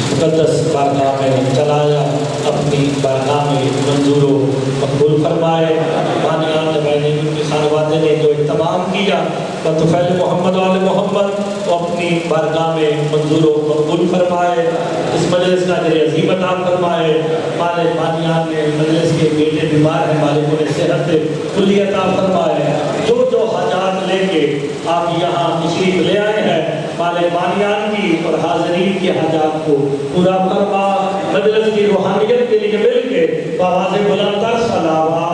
مقدس بارگاہ میں چلایا، اپنی بارگاہ میں منظور و مقبول فرمائے۔ بانیان نے ان کی خانوادے نے جو اہتمام کیا بطفیل محمد وآل محمد وہ اپنی بارگاہ میں منظور و مقبول فرمائے۔ اس مجلس کا اجر عظیم عطا فرمائے۔ مالک بانیان نے مجلس کے بیٹے بیمار ہیں، مالک انہیں صحت کلی عطا فرمائے۔ جو حاجات لے کے آپ یہاں تشریف لے آئے ہیں، مالک بانیان کی اور حاضرین کی حاجات کو پورا فرما۔ مجلس کی روحانیت کے لیے مل کے بآواز بلند تر صلوات۔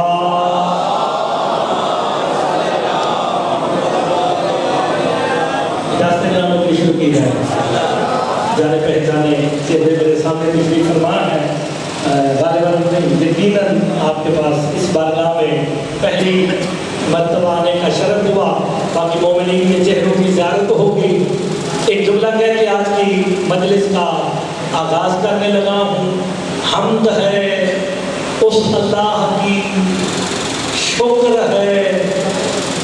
شروع کی جائے۔ جانے پہچانے چہرے میرے سامنے تشریف فرما ہے، غالباً یقیناً آپ کے پاس اس بارگاہ میں پہلی مرتبہ آنے کا شرف ہوا، باقی مومنین کے چہروں کی زیارت ہوگی۔ ایک جملہ کہہ کے آج کی مجلس کا آغاز کرنے لگا ہوں۔ حمد ہے اس اللہ کی، شکر ہے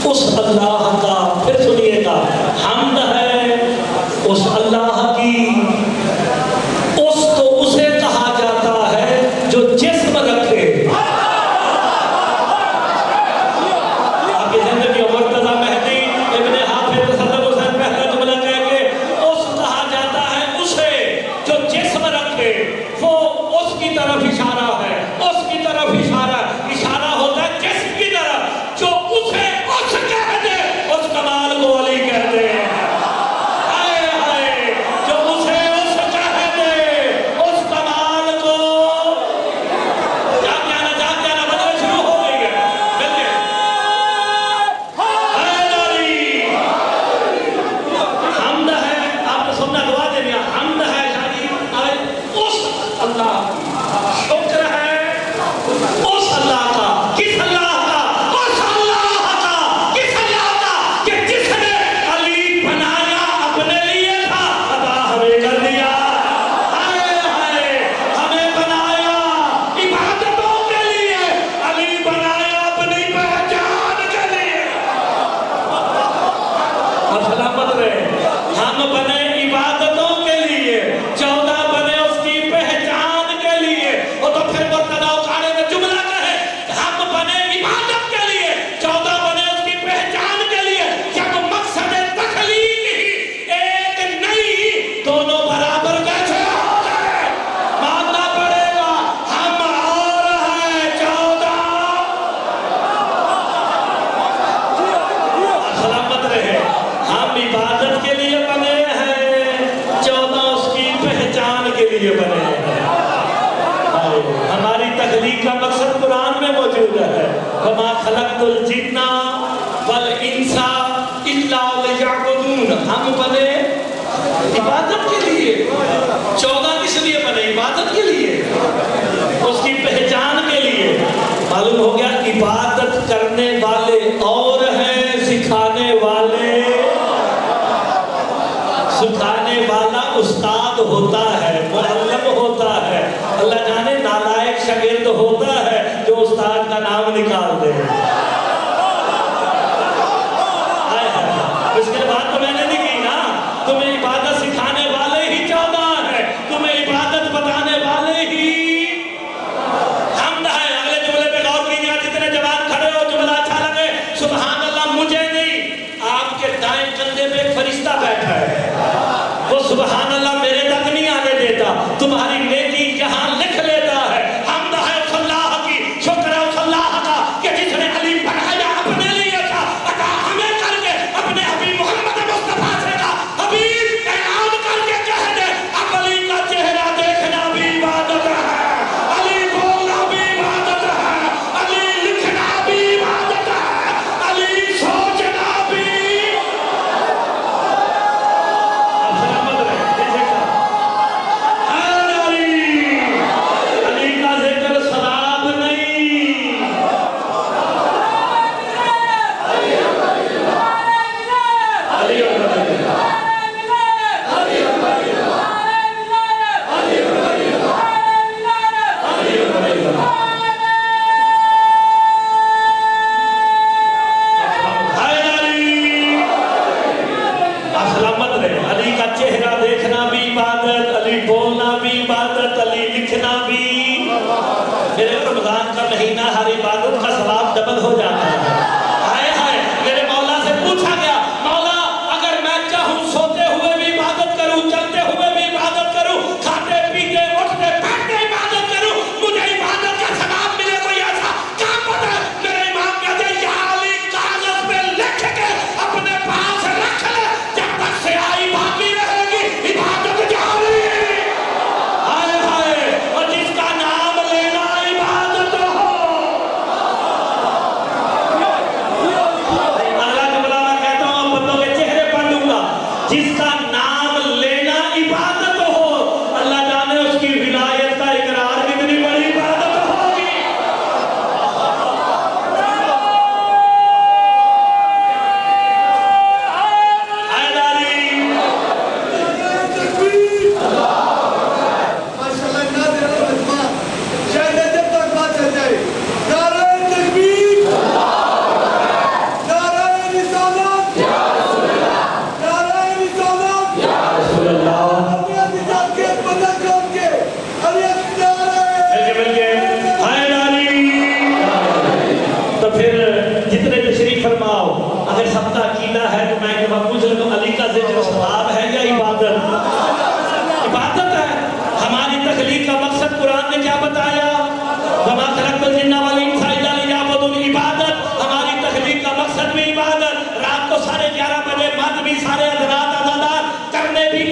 اس اللہ کا، پھر سنیے گا، حمد ہے اس اللہ کی، اس تو اسے کہا جاتا ہے جو جسم رکھے۔ آپ کی زندگی مرتضی مہدی ابن حافظ تصدق حسین پہلا جملہ کہہ کے اس کہا جاتا ہے اسے جو جسم رکھے، وہ اس کی طرف اشارہ ہے، اس کی طرف اشارہ ہوتا ہے جسم کی طرف، جو اسے اس کہہ دے اس کمال کو علی کہہ دے۔ ہماری تخلیق کا مقصد قرآن میں موجود ہے، وَمَا خَلَقْتُ الْجِنَّ وَالْإِنسَ إِلَّا لِيَعْبُدُونَ۔ ہم بنے عبادت کے لیے، 14 کس لیے بنے؟ عبادت کے لیے، اس کی پہچان کے لیے۔ معلوم ہو گیا عبادت کرنے والے اور ہیں، سکھانے والے، سکھانے والا استاد ہوتا ہے، معلم ہوتا ہے، اللہ جانے نالائق شاگرد ہوتا ہے جو استاد کا نام نکال دے۔ اس کے بعد تو میں نے نہیں کی نا، تمہیں عبادت سکھانے والے ہی 14 ہیں، تمہیں عبادت بتانے والے ہی۔ حمد ہے، اگلے جملے پہ غور کیجیے، جتنے جوان کھڑے ہو جملہ اچھا لگے سبحان اللہ، مجھے نہیں، آپ کے دائیں کندھے پہ ایک فرشتہ بیٹھا ہے، وہ سبحان اللہ میرے تک نہیں آنے دیتا، تمہاری نیکی یہاں لکھ لیتا ہے۔ حمد ہے اس اللہ کی، شکر ہے اس اللہ کا کہ جس نے علی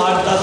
8-10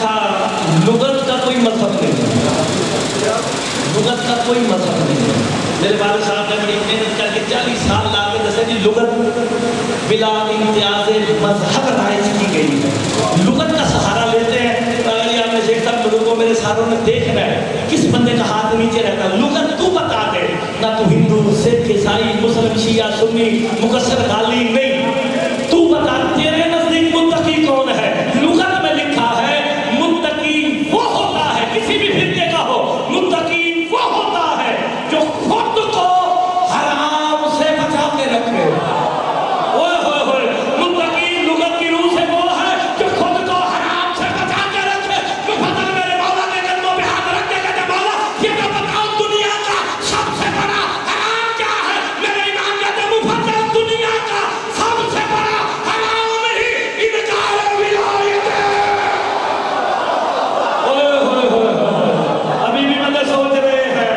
اچھا لغت کا کوئی مذہب نہیں ہے، لغت کا کوئی مذہب نہیں ہے. میرے والد صاحب نے بڑی محنت کر کے 40 سال لا کے جیسے کہ لغت بلا امتیاز مذہب رائج کی گئی ہے. لغت کا سہارا لیتے ہیں. اگر آپ نے دیکھتا لوگوں کو میرے ساروں نے دیکھنا ہے کس بندے کا ہاتھ نیچے رہتا ہے. لغت تو بتا دے، نہ تو ہندو سکھ عیسائی مسلم شیعہ سنی مقصر غالی نہیں، تو بتا تیرے نزدیک متقی کون ہے. لغت میں لکھا ہے متقی وہ ہوتا ہے، کسی بھی فرقے کا ہو، متقی وہ ہوتا ہے جو خود کو حرام سے بچا کے رکھے. اوئے ہوئے ہوئے، متقی لغت کی روح سے وہ ہے جو خود کو حرام سے بچا کے رکھے. مفضل میرے مولا کے قدموں پہ ہاتھ رکھ کے کہتے مولا یہ تو بتاؤ دنیا کا سب سے بڑا حرام کیا ہے. میرے امام کہتے مفضل دنیا کا سب سے بڑا حرام ہی انکار ولایت ہے. اوئے ہوئے ہوئے، ابھی بھی مجھے سوچ رہے ہیں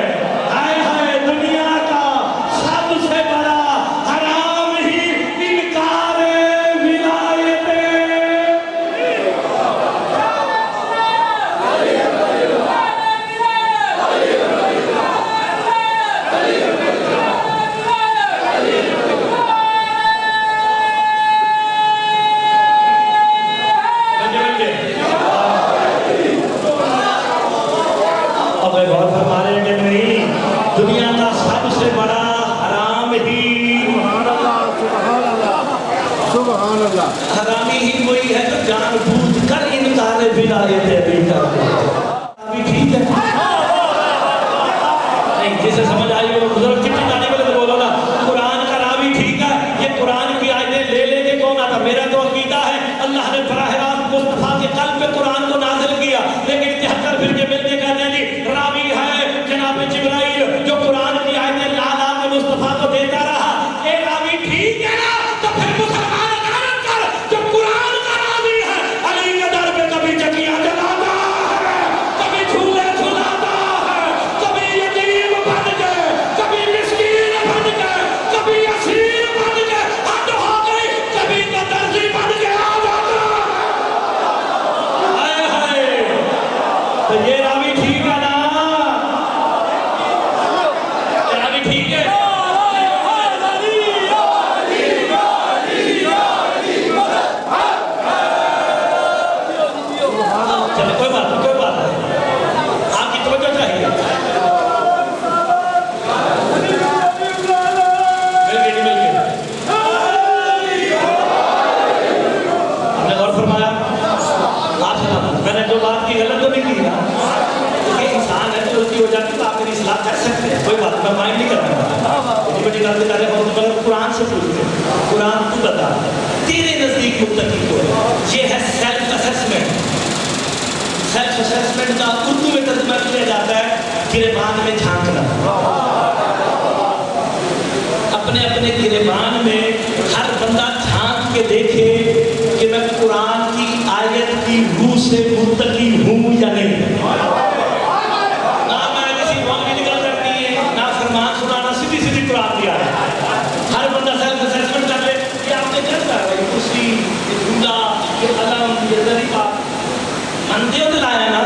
ہائے ہائے دنیا کا سب سے بڑا حرام ہی انکار ولایت ہے. اب ایک اور فرما رہے ہیں کہ نہیں، دنیا کا سب سے بڑا حرام ہی سبحان اللہ. حرامی ہی وہی ہے جو جان بوجھ کر انکار ولایت بھی کرتا ہے. ابھی ٹھیک ہے نہیں، جسے سمجھ آئی وہ بزرگ کتنی جانے والے تو بولو نا قرآن کا راوی ٹھیک ہے. یہ قرآن کی آیتیں لے لے کے کون آتا. میرا تو عقیدہ ہے اللہ نے براہ راست مصطفیٰ کے قلب پہ قرآن کو نازل کیا، لیکن 73 فرقے مل کے کہتے ہیں جی راوی ہے جناب جبرائیل جو قرآن کی آیتیں لا لا کے مصطفیٰ کو دیتا رہا. اے راوی ٹھیک ہے نا، تو پھر مسلمان غارت کر جو قرآن کا راوی ہے علی کے در پہ کبھی چکیاں جلاتا ہے، کبھی جھولے جھلاتا ہے، کبھی یتیم بن گئے، کبھی مسکین بن گئے، کبھی اسیر بن گئے، حد ہو گئی، کبھی تو درزی بن کے آ جاتا ہے. ہائے ہائے، تو یہ راوی ٹھیک ہے نا، یہ راوی ٹھیک ہے. چلو کوئی بات نہیں، کوئی بات نہیں، آپ کی توجہ چاہیے. مل گئی نہیں مل گئی. ہم نے غور فرمایا آپ سلامت. میں نے جو بات کی غلط تو نہیں کی نا، کیونکہ انسان ہے تو غلطی ہو جاتی تو آپ میری اصلاح کر سکتے ہیں، کوئی بات نہیں، میں مائنڈ نہیں کرتا. بڑی بڑی باتیں کر رہے ہوں تو مگر قرآن سے پوچھتے ہیں. قرآن تو بتا تیرے نزدیک متقی کو ہے. یہ ہے سیلف اسسمنٹ. سیلف اسسمنٹ کا اردو میں ترجمہ کیا جاتا ہے گریبان میں جھانکنا. اپنے اپنے گریبان میں ہر بندہ جھانک کے دیکھے کہ میں قرآن کی آیت کی روح سے متقی ہوں یا نہیں. نہ میں کسی مولوی کی غلط کرنی ہے، نہ فرمان سنانا، سیدھی سیدھی قرآن کی آیت. ہر بندہ سیلف اسسمنٹ کر لے. یہ آپ نے کیا کہا ہے کرسی، یہ جھولا، یہ قلم، یہ ظریفہ مندے تو لایا نا،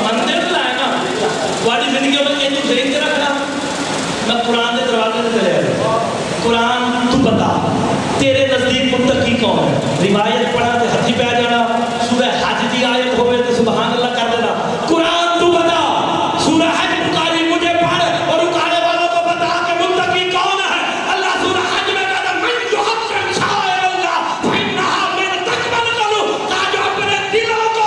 مندے تو لایا نا. تھوڑی زندگی میں یہ تو ذہن سے رکھنا میں قرآن کے دروازے سے چلے آیا. قرآن تو بتا تیرے نزدیک متقی کون ہے. روایت پڑھا تو ہاتھی پہ آ جانا، سورہ حج کی آیت ہوئے تو سبحان اللہ کر دینا. قرآن تو بتا، سورہ حج پکاری مجھے پڑھ اور اکارے والوں کو بتا کہ متقی کون ہے. اللہ سورہ حج میں کہتا من یحکم شعائر اللہ فإنہا من تقوی القلوب. کہا جو اپنے دلوں کو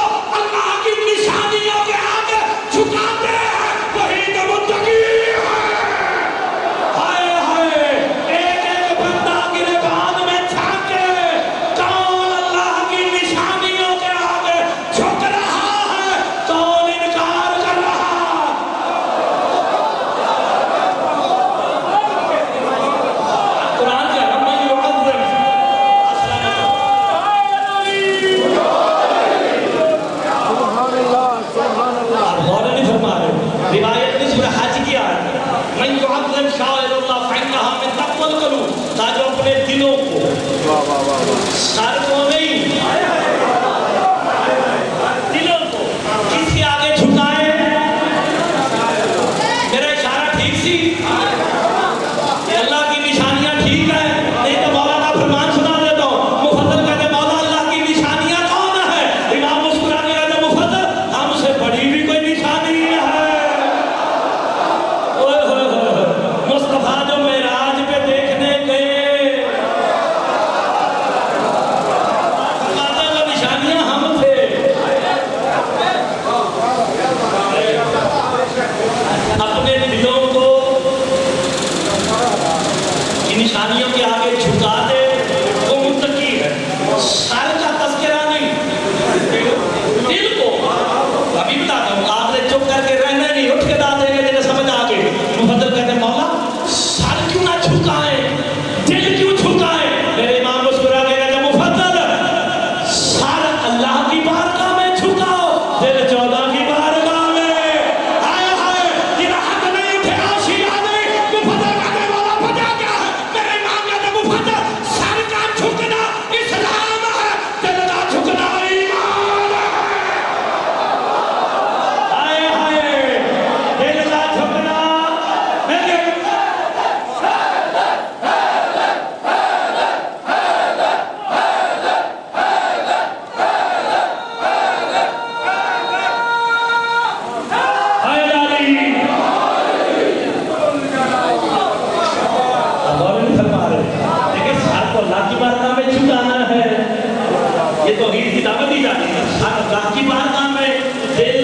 دی جاتی ہے. اللہ کی بارگاہ میں دل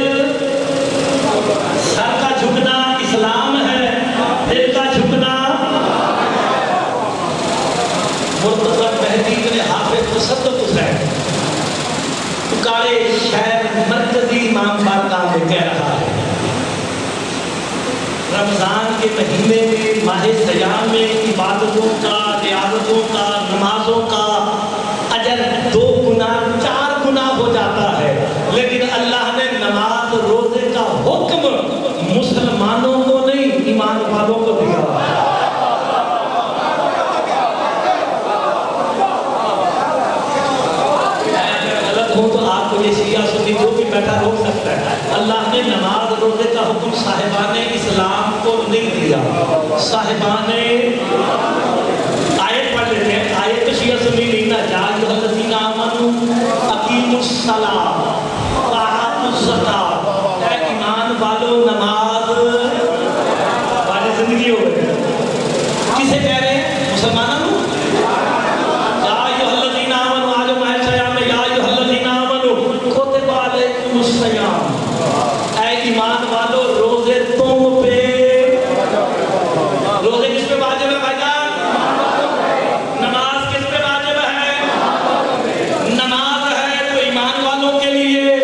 سر کا جھکنا اسلام ہے، دل کا جھکنا. مرتضی مہدی بن حافظ تصدق حسین پکارے شہر مرکزی امام بارگاہ میں کہہ رہا ہے رمضان کے مہینے میں ماہ سیام میں عبادتوں کا، ریاضتوں کا، نمازوں کا اجر 2 گنا 4 گنا ہو جاتا ہے، لیکن اللہ نے نماز روزے کا حکم مسلمانوں کو نہیں ایمان والوں کو دیا. تو آپ کو یہ شیعہ سنی جو بھی بیٹھا روک سکتا ہے. اللہ نے نماز روزے کا حکم صاحبان اسلام کو نہیں دیا. صاحبان آیت پڑھ لیتے ہیں، آیت تو شیعہ سنی نہیں نا. یا ایھا الذین آمنوا اقیموا الصلاۃ وآتوا الزکاۃ، اے ایمان والو نماز والی زندگی ہو گئی. کسے کہہ رہے ہیں؟ مسلمانوں. اے ایمان والو روزے تم پہ، روزے کس پہ واجب ہے بھائی جان؟ نماز کس پہ واجب ہے؟ نماز ہے تو ایمان والوں کے لیے،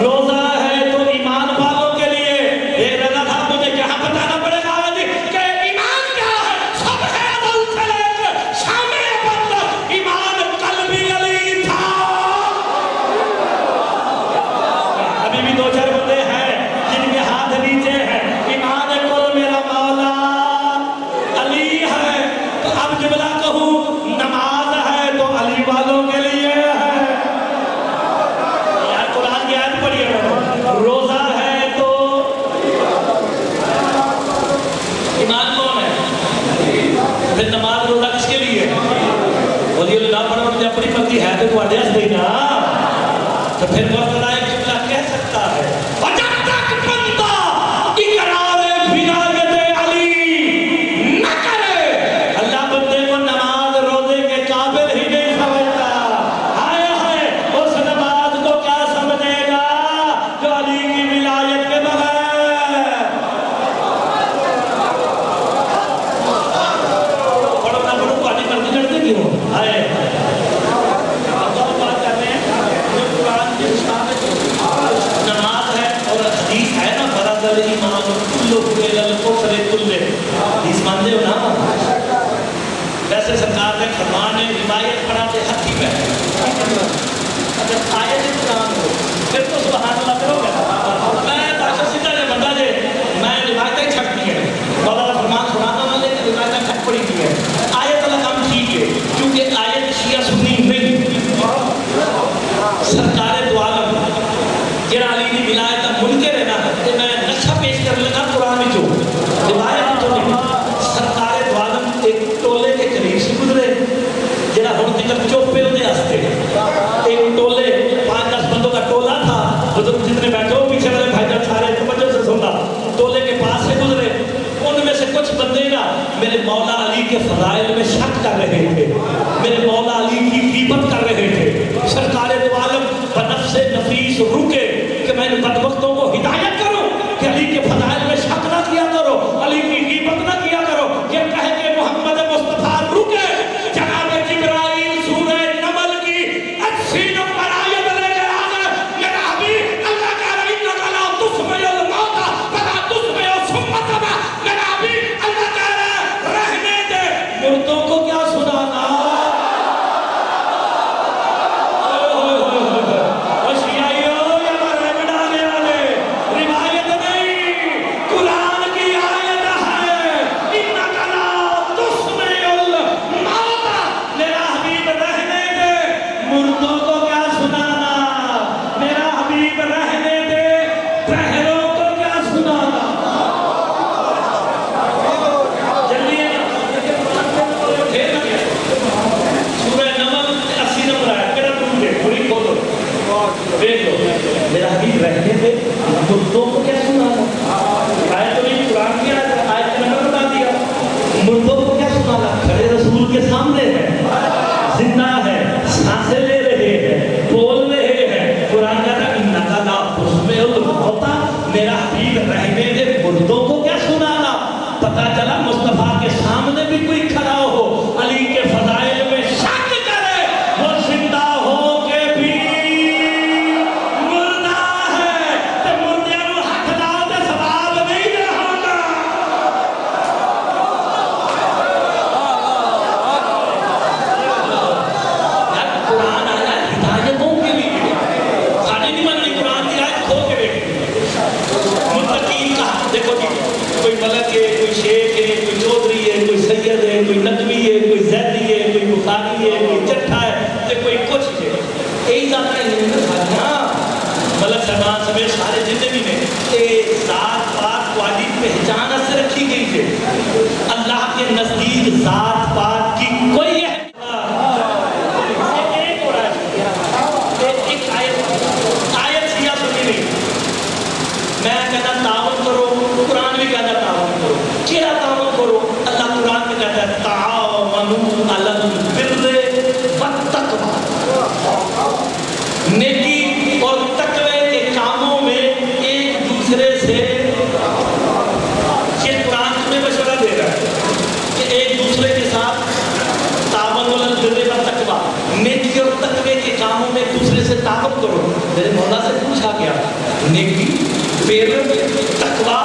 روزہ ہے تو ایمان والوں کے لیے. ایک رضا تھا مجھے کہاں بتانا پڑے گا کہ ایمان کیا ہے؟ سب ہے اول سے لے کے شام ابد تک ایمان قلبی علی تھا. ابھی بھی 2-4 بندے ہیں جن کے ہاتھ نیچے ہیں. ایمان کل میرا مولا علی ہے، تو اب جملہ کہوں نماز ہے تو علی والوں کے لیے ہے. یار قرآن کی آیت پڑھی ہے. روزہ ہے تو ایمان کون ہے؟ پھر نماز روزہ کس کے لیے؟ ولی اللہ پڑھو اپنی مرضی ہے تو تھوڑے ہاتھ نہیں نا. تو پھر وقت آئے جملہ کہہ سکتا ہے اور جب تک بندہ اقرار ولایت علی نہ کرے اللہ بندے کو نماز روزے کے قابل ہی نہیں سمجھتا. ہائے ہائے اس نماز کو کیا سمجھے گا جو علی کی ولایت کے بغیر. پڑھو نہ پڑھو پانی مرضی کرتے کیوں؟ ہائے نماز ہے اور حدیث ہے نا برادر ایمان کلو کل الکفر کلے. حدیث مانتے ہو نا؟ ویسے سرکار نے فرمان روایت پڑھاتے ہاتھی پہ اگر آیت قرآن ہو پھر تو سبحان اللہ کرو گے. میں تاشا سیدھا جا بندہ جے میں روایتیں چھٹ دی ہیں مولانا فرمان سناتا ہوں لیکن روایتیں چھٹ پڑی دی ہیں. آیت والا کام ٹھیک ہے کیونکہ آیت شیعہ سنی نہیں. سرکار دو عالم جڑا علی دی ولایت دا منکر ہے نا تے میں نقشہ پیش کر لگا قرآن وچوں روایت تو نہیں. سرکار دو عالم ایک ٹولے کے قریب سے گزرے جڑا ہن تک چوپے ہوندے واسطے ایک ٹولے 5-10 بندوں کا ٹولا تھا. بزرگ جتنے بیٹھے ہو پیچھے والے بھائی جان سارے توجہ سے سننا. ٹولے کے پاس سے گزرے، ان میں سے کچھ بندے نا میرے مولا علی کے فضائل میں شک کر رہے تھے، میرے مولا علی کی غیبت کر رہے تھے. سرکار دو عالم بنفس نفیس رکے کہ میں ان بدبختوں کو ہدایت کروں کہ علی کے فضائل میں شک نہ کیا کرو، علی کی غیبت نہ کیا کرو. یہ کہہ کے محمد مصطفیٰ رکے. جناب جبرائیل سورہ نمل کی 80 نمبر آیت لے کے آ گئے. میرا حبیب اللہ کہہ رہا انک لا تسمع الموت ولا تسمع الصم الصم. میرا حبیب اللہ کہہ رہا رہنے دے مردوں کو کیا سنانا. میرا حبیب رہنے دے مردوں کو کیا سنانا. آیت تو نہیں قرآن کی آیت کا نمبر بتا دیا. مردوں کو کیا سنانا؟ کھڑے رسول کے سامنے ہے، زندہ ہے، سانسیں لے رہے ہیں، بول رہے ہیں. صاحبان سمیت سارے جتنے بھی نے ذات پات والی پہچان سے رکھی گئی ہے. اللہ کے نزدیک ذات پات کی کوئی ہے میں کہتا تعاون کرو, قرآن بھی کہتا تعاون کرو. کیا تعاون کرو؟ اللہ قرآن میں کہتا ہے تعاونوا علی البر والتقوی, نیکی اور تقوی کے کاموں میں ایک دوسرے سے, یہ قرآن تمہیں مشورہ دے رہا ہے کہ ایک دوسرے کے ساتھ تعاون علی البر والتقوی, نیکی اور تقوی کے کاموں میں ایک دوسرے سے تعاون کرو. میرے مولا سے پوچھا گیا نیکی پھر تقوی,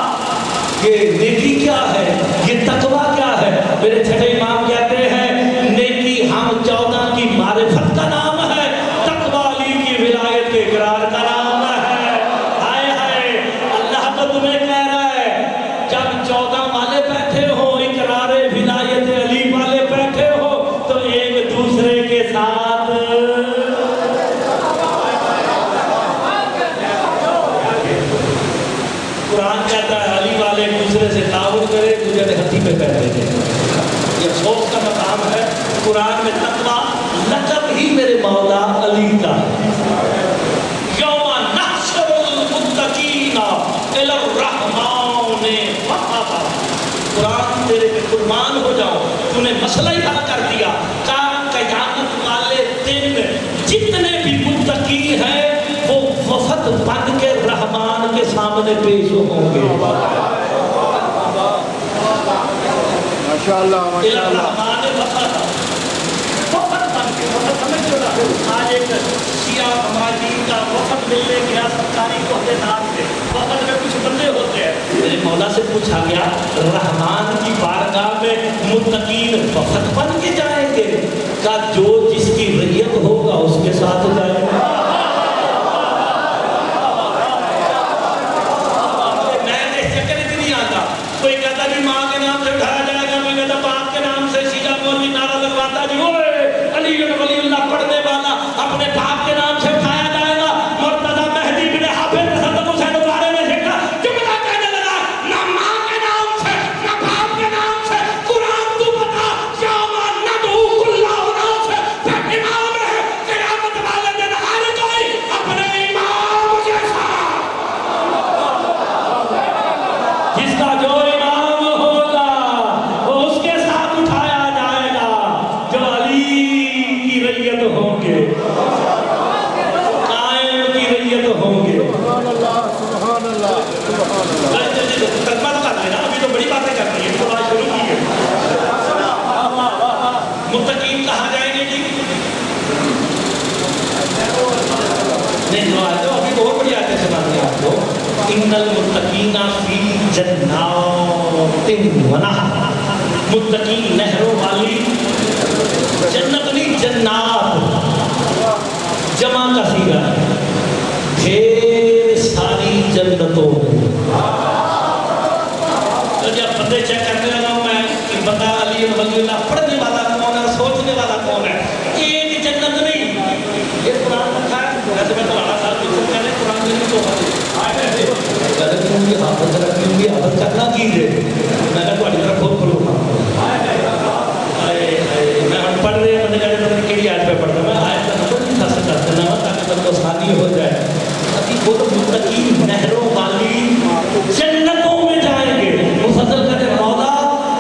یہ نیکی کیا ہے, یہ تقوی کیا ہے؟ میرے چھٹے امام کہتے ہیں نیکی ہم 14 کی معرفت کا نام ہے, تقوی علی کی ولایت کے اقرار کا نام ہے. ہائے ہائے, اللہ تو تمہیں کہہ رہا ہے جب 14 والے بیٹھے ہو, اقرار ولایت علی والے بیٹھے ہو, تو ایک دوسرے کے ساتھ قرآن کہتا ہے علی والے ایک دوسرے سے تعاون کرے, دوسرے ہتھی پہ بیٹھے تھے. یہ افسوس کا مقام ہے. قرآن میں تقوی لقب ہی میرے مولا علی کا ہے. یوم نحشر المتقین الی الرحمن وفدا. قرآن تیرے پہ قربان ہو جاؤ, تو نے مسئلہ ہی حل کر دیا. قیامت والے دن جتنے بھی متقی ہیں وہ وفد بن کے رحمان کے سامنے پیش ہوں گے. ماشاءاللہ ماشاءاللہ. وفد بن کے, وفد سمجھ لو نا, آج ایک شیعہ ہماری کا وفد ملنے گیا سرکاری عہدیدار سے, وفد میں کچھ بندے ہوتے ہیں. میرے مولا سے پوچھا گیا رحمان کی بارگاہ میں متقین وفد بن کے جائیں گے؟ کہ جو جس کی ریت ہوگا اس کے ساتھ جائے گا. کوئی کہتا جی ماں کے نام سے اٹھایا جائے گا, کوئی کہتا باپ کے نام سے. شیعہ مولوی نعرہ لگواتا جی اوے علی ولی اللہ پڑھنے والا اپنے باپ کے نام سے اٹھایا جائے گا. مرتضی مہدی بن حافظ حسن حسین کے بارے میں دیکھا جملہ کہنے لگا نہ ماں کے نام سے نہ باپ کے نام سے, قرآن تو بتا یوم ندعو کل اناس سے امام ہے قیامت والے دن ہر کوئی اپنے امام جیسا, جس کا جو ہوں گے, قائم کی ریت ہوں گے. سبحان اللہ سبحان اللہ. ترجمہ کر لینا, ابھی تو بڑی باتیں کرنی ہے, تو بات شروع کی ہے. متقین کہاں جائیں گے جی؟ نہیں جو آئے تو ابھی بہت بڑی آیتیں سناتے ہیں آپ کو. ان المتقین فی جنات ونہر, متقین نہروں والی جنت نہیں جنات, جمع کا صیغہ ہے, ڈھیر ساری جنتوں میں. تو جب بندے چیک کرنے لگا ہوں میں کہ بندہ علی ولی اللہ پڑھنے والا کون ہے, سوچنے والا کون ہے, ایک جنت نہیں. یہ قرآن رکھا ہے, ویسے میں تو اللہ صاحب کو کہہ رہے قرآن میں تو حافظ رکھیں گے, حافظ کرنا کیجیے. میں نے تھوڑی طرف بہت کھلوں گا, میں ہم پڑھ رہے ہیں, میں نے کہا کہڑی آیت پہ پڑھتا ہوں, میں آیت کا نمبر نہیں تھا سکتا دینا تاکہ تم کو آسانی ہو جائے. ابھی وہ تو متقین نہروں والی جنتوں میں جائیں گے. مفضل کہتے مولا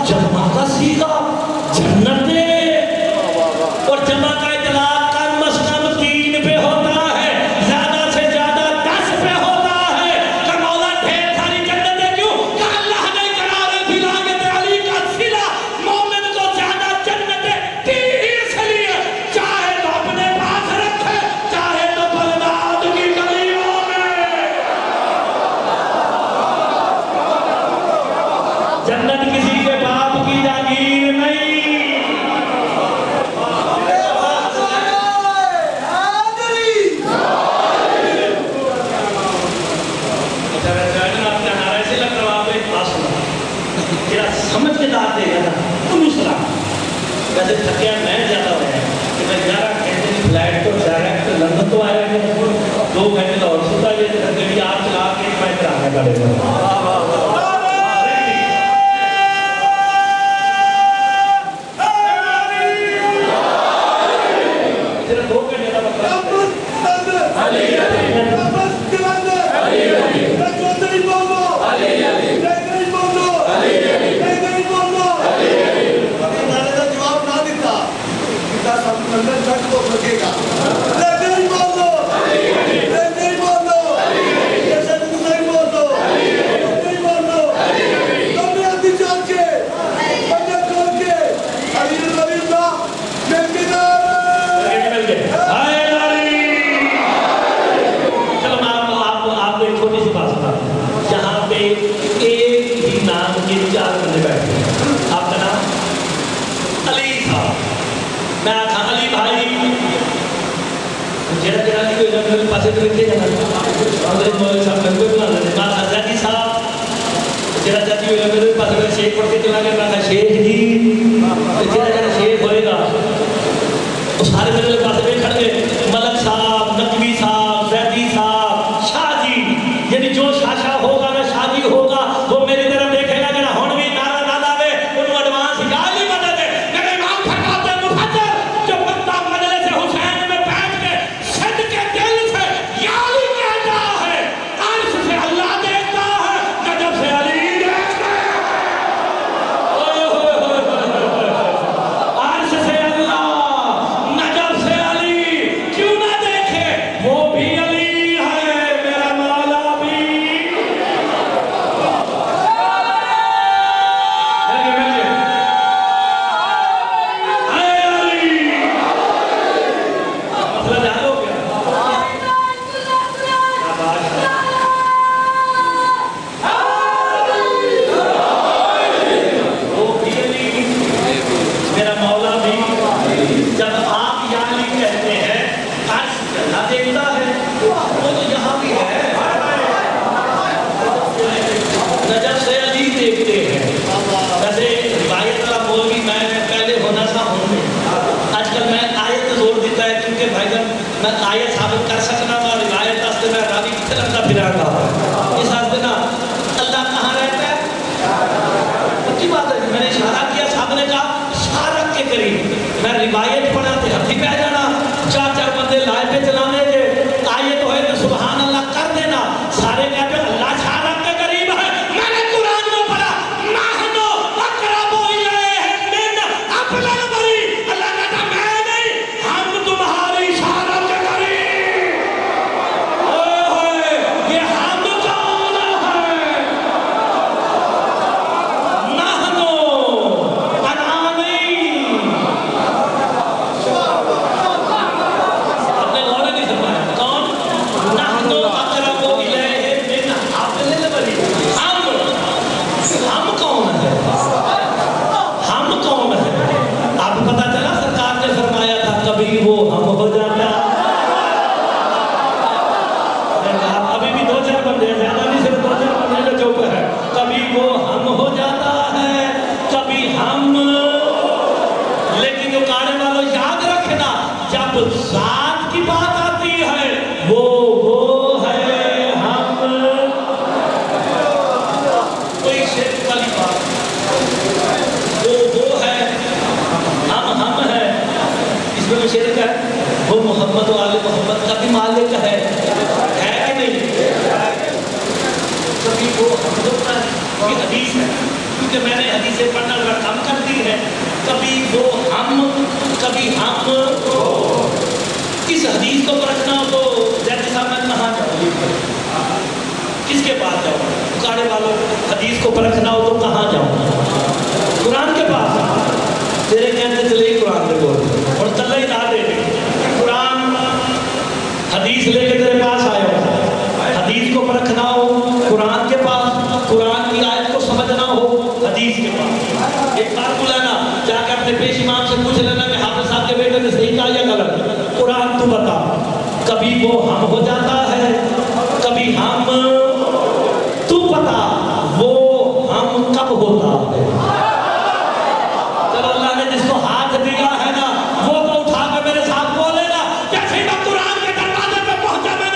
جمع کا صیغہ جنتیں, اور جمع کا اطلاق کم از کم 3 پہ ہوتا ہے, زیادہ سے زیادہ 10 پہ ہوتا ہے. کہ مولا ڈھیر ساری جنتیں کیوں؟ کہ اللہ نے قرار ولایت علی کا صلہ مومن کو زیادہ جنتیں دی اس لیے, چاہے تو اپنے پاس رکھے, چاہے تو بغداد کی گلیوں میں. جنت کسی کے باپ کی جاگیر نہیں. سمجھ کے دار دے گا نا تم سلام. ویسے تھکیا میں زیادہ ہو گیا کہ میں 11 گھنٹے کی فلائٹ تو ڈائریکٹ لندن تو آیا, 2 گھنٹے کا اور سوتا, یہ کھڑے کریں. جیسے میں قرآن کے دروازے پہ پہنچا میں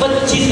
25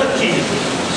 25,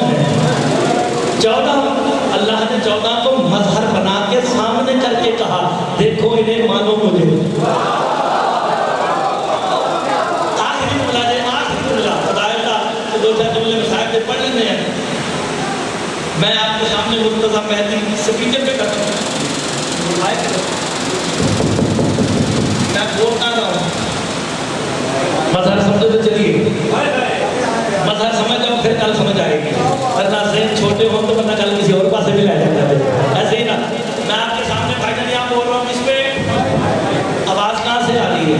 کون ہے؟ 14 اللہ نے 14 کو مظہر بنا کے سامنے کر کے کہا دیکھو انہیں مانو مجھے. آخری جملہ فضائل کا دو چار جملے میں صاحب سے پڑھ لیتے ہیں. میں آپ کے سامنے مرتضیٰ مہدی سپیکر پہ کرتا ہوں. میں بولتا رہا ہوں مظہر سمجھو تو چلیے مظہر سمجھ جاؤ پھر کل سمجھ آئے گی. ورنہ ذہن چھوٹے ہوں تو بندہ کل کسی اور پاسے بھی لے جاتا ہے. ایسے ہی نا میں آپ کے سامنے بھائی جان یہاں بول رہا ہوں اس پہ آواز کہاں سے آ رہی ہے؟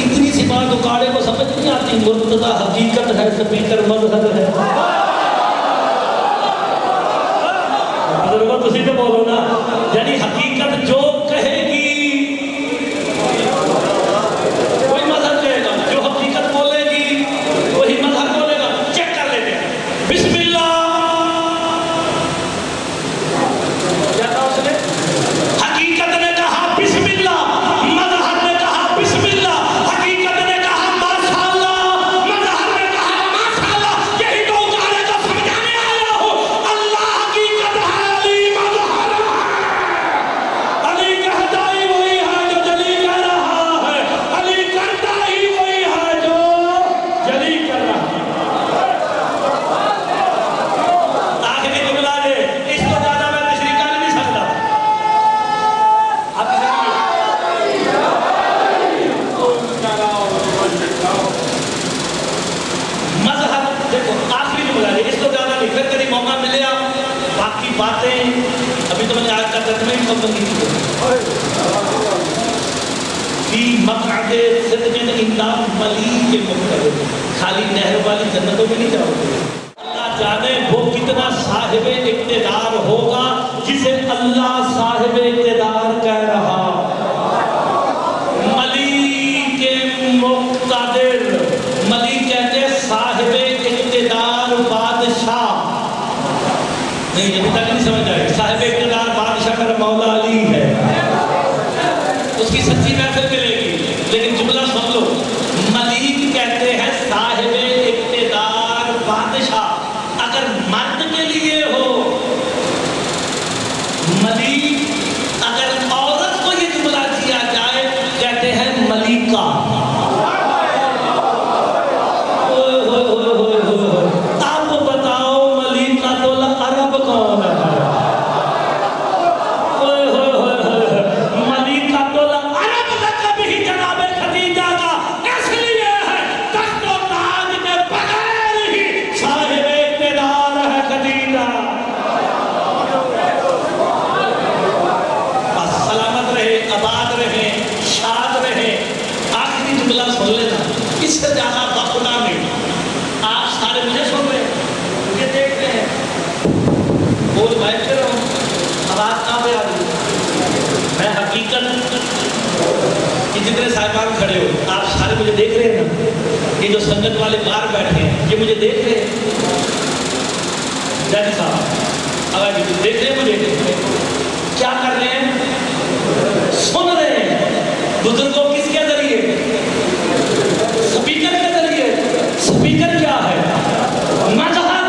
اتنی سی بات اکاڑے کو سمجھ نہیں آتی. مرتضیٰ حقیقت ہے سپیکر مظہر ہے. بزرگوں تسی تو بولو نا یعنی حقیقت جو کہے گی کوئی مظہر کہے گا جو حقیقت بولے گی وہی مظہر بولے گا. چیک کر لیتے ہیں. بسم اللہ کیا کہا اس نے؟ حقیقت نے کہا بسم اللہ, مظہر نے کہا بسم اللہ. حقیقت نے کہا ماشاء اللہ, مظہر نے کہا ماشاء اللہ. یہی تو اکاڑے کو سمجھانے آیا ہوں. اللہ حقیقت ہے, علی مظہر ہے. علی کہتا ہی وہی ہے جو جلی کر رہا ہے. علی کرتا ہی وہی ہے جو جلی کر رہا ہے. آخری جملہ ہے اس کو زیادہ میں تشریح کر نہیں سکتا. آپ کسی مظہر دیکھو آخری جملہ ہے اس کو زیادہ نہیں. پھر کبھی موقع ملے آپ باقی باتیں ابھی تو میں نے آج کا ترجمہ ہی مکمل نہیں کیا. فی مقعد صدق عند ملیک مقتدر. خالی نہر والی جنتوں میں نہیں جاؤ گے. اللہ جانے وہ کتنا صاحب اقتدار ہوگا جسے اللہ صاحب اقتدار کہہ رہا. ملیک مقتدر, ملیک کہتے صاحب اقتدار بادشاہ. نہیں ابھی تک نہیں سمجھ آئے. صاحب اقتدار بادشاہ میرا مولا علی ہے. اس کی سچی محفل ملے گی. لیکن جملہ سن لو, ملیک کہتے ہیں صاحب اقتدار بادشاہ. اگر مرد کے لیے ہو ملیک, اگر عورت کو یہ جملہ دیا جائے کہتے ہیں ملیکہ. آپ بتاؤ ملیکۃ العرب کون ہے؟ ملیکۃ العرب لقب ہی جناب خدیجہ کا اس لیے ہے تخت و تاج کے بغیر ہی صاحب اقتدار ہے خدیجہ. بس سلامت رہے, آباد رہے, شاد رہے. آخری جملہ سن لینا, اس سے زیادہ وقت نہ نہیں. آپ سارے مجھے سن رہے ہیں, مجھے دیکھ رہے ہیں, بول بیٹھ رہا ہوں, آواز کہاں پہ آ رہی ہے؟ میں حقیقت کہ جتنے صاحبان کھڑے ہو آپ سارے مجھے دیکھ رہے ہیں نا. یہ جو سنگت والے باہر بیٹھے ہیں یہ مجھے دیکھ رہے ہیں. جج صاحب آواز دیکھ رہے ہیں مجھے کیا کر رہے ہیں؟ سن رہے ہیں. بزرگوں کس کے ذریعے؟ سپیکر کے ذریعے. سپیکر کیا ہے؟ مظہر.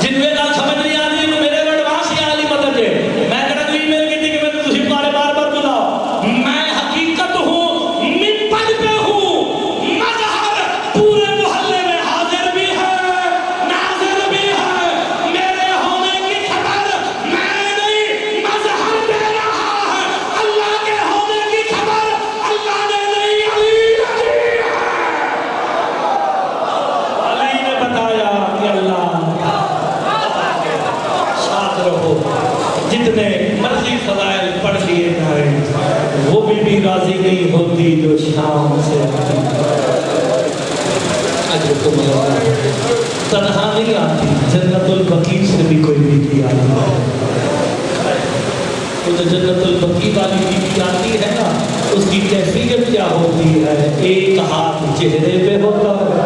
جن میں گل سمجھ نہیں آ رہی میرے ایڈوانس ہی علی مدد ہے. میں کہنا تو ای میل کی تھی کہ میں تجھے بار بار بلاؤ. میں حقیقت ہوں, منبر پہ ہوں. مظہر پورے محلے میں حاضر بھی ہے, ناظر بھی ہے. میرے ہونے کی خبر میں نہیں, مظہر دے رہا ہے. اللہ کے ہونے کی خبر اللہ نے نہیں, علی نے بتایا کہ اللہ. شاد رہو, جتنے مرضی فضائل پڑھ لیے جائیں وہ بھی راضی نہیں ہوتی جو شام سے اجرکم اللہ. تنہا نہیں آتی, جنت البقیع سے بھی کوئی بیوی آتی ہے. تو جنت البقیع والی بیوی آتی ہے نا, اس کی کیفیت کیا ہوتی ہے؟ ایک ہاتھ چہرے پہ ہوتا ہے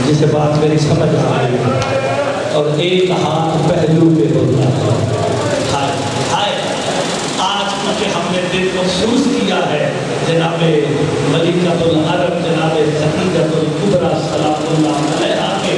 جسے بات میری سمجھ آ رہی ہے, اور ایک ہاتھ پہلو پہ ہوتا ہے. ہائے آج کیونکہ ہم نے دل محسوس کیا ہے جناب ملیکۃ العرب جناب خدیجہ الکبریٰ سلام اللہ علیہا کے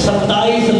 27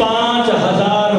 5000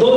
2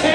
6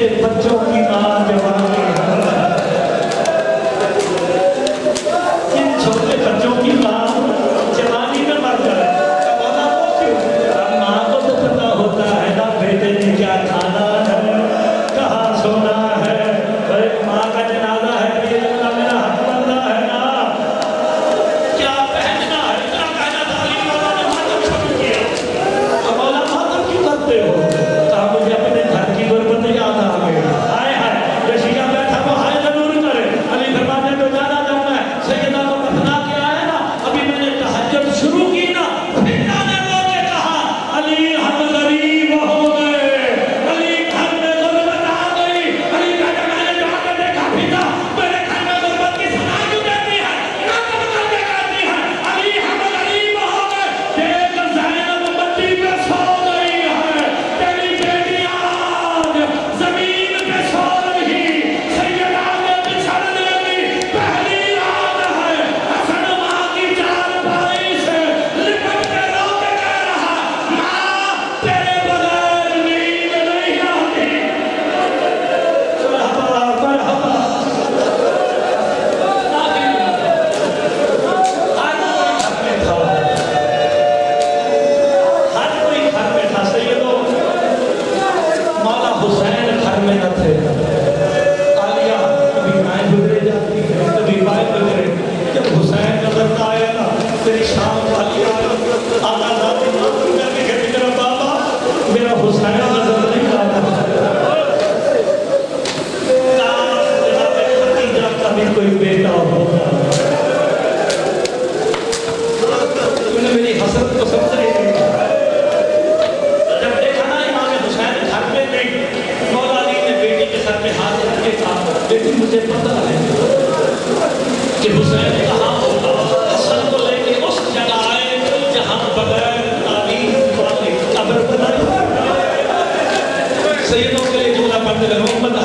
چھوٹے بچوں کی ماں جوانی ان چھوٹے بچوں کی ماں جوانی میں مر جائے مولا وہ کیوں؟ اب ماں کو تو پتا ہوتا ہے نا بیٹے نے کیا کھانا ہے کہاں سونا ہے اور ایک ماں کا جنازہ ہے کہ یہ جنازہ میرا حق بنتا ہے نا کیا پہننا ہے کیا کہنا تعلیم مولا نے ماتم شروع کیا اب مولا ماتم کیوں کرتے ہو کہا مجھے اپنے گھر کی غربت یاد آ گئی ہائے ہائے جو شیعہ بیٹھا وہ ہائے ضرور کرے علی فرماتے تو جانا جب میں سیدہ کو دفنا کے آیا نا ابھی میں نے تہجد شروع کی نا پھر نے رو کے کہا علی ہم غریب ہو گئے علی گھر میں غربت آ گئی علی کہا میں نے جا کے دیکھا پھیتا میرے گھر میں غربت کی صدا کیوں دیتی ہے ناکم کر کے کہتی ہے علی ہم غریب ہو گئے دیکھ زینب مٹی پہ سو گئی ہے تیری بیٹی آج زمین پہ سو رہی سیدہ نے بچھڑنے کی پہلی رات ہے حسن ماں کی چار پائی سے لپٹ کے رو کے کہہ رہا ماں تیرے بغیر نیند نہیں آتی مرحبا مرحبا ہر کوئی گھر میں تھا سیدوں مولا حسین گھر میں نہ تھے آلیہ کبھی مائیں گزرے جاتی ہے کبھی بائیں گزرے جب حسین نظر آیا نا تیری شام والی آقا ذاتی معلوم کر کے کہتی میرا بابا میرا حسین نظر نہیں آتا کاش جناب خدیجہ کا بھی کوئی بیٹا ہوگا تم نے میری حسرت کو سمجھا ہی نہیں جب دیکھا نا امام حسین گھر میں نہیں مولا علی نے بیٹی کے سر میں ہاتھ رکھ کے کہا بیٹی مجھے پتہ ہے کہ حسین کہاں ہوگا حسن کو لے کے اس جگہ آئے جہاں بغیر تعلیم والے قبر بنائی سیدوں کے لیے جملہ پڑھتے ہیں محمد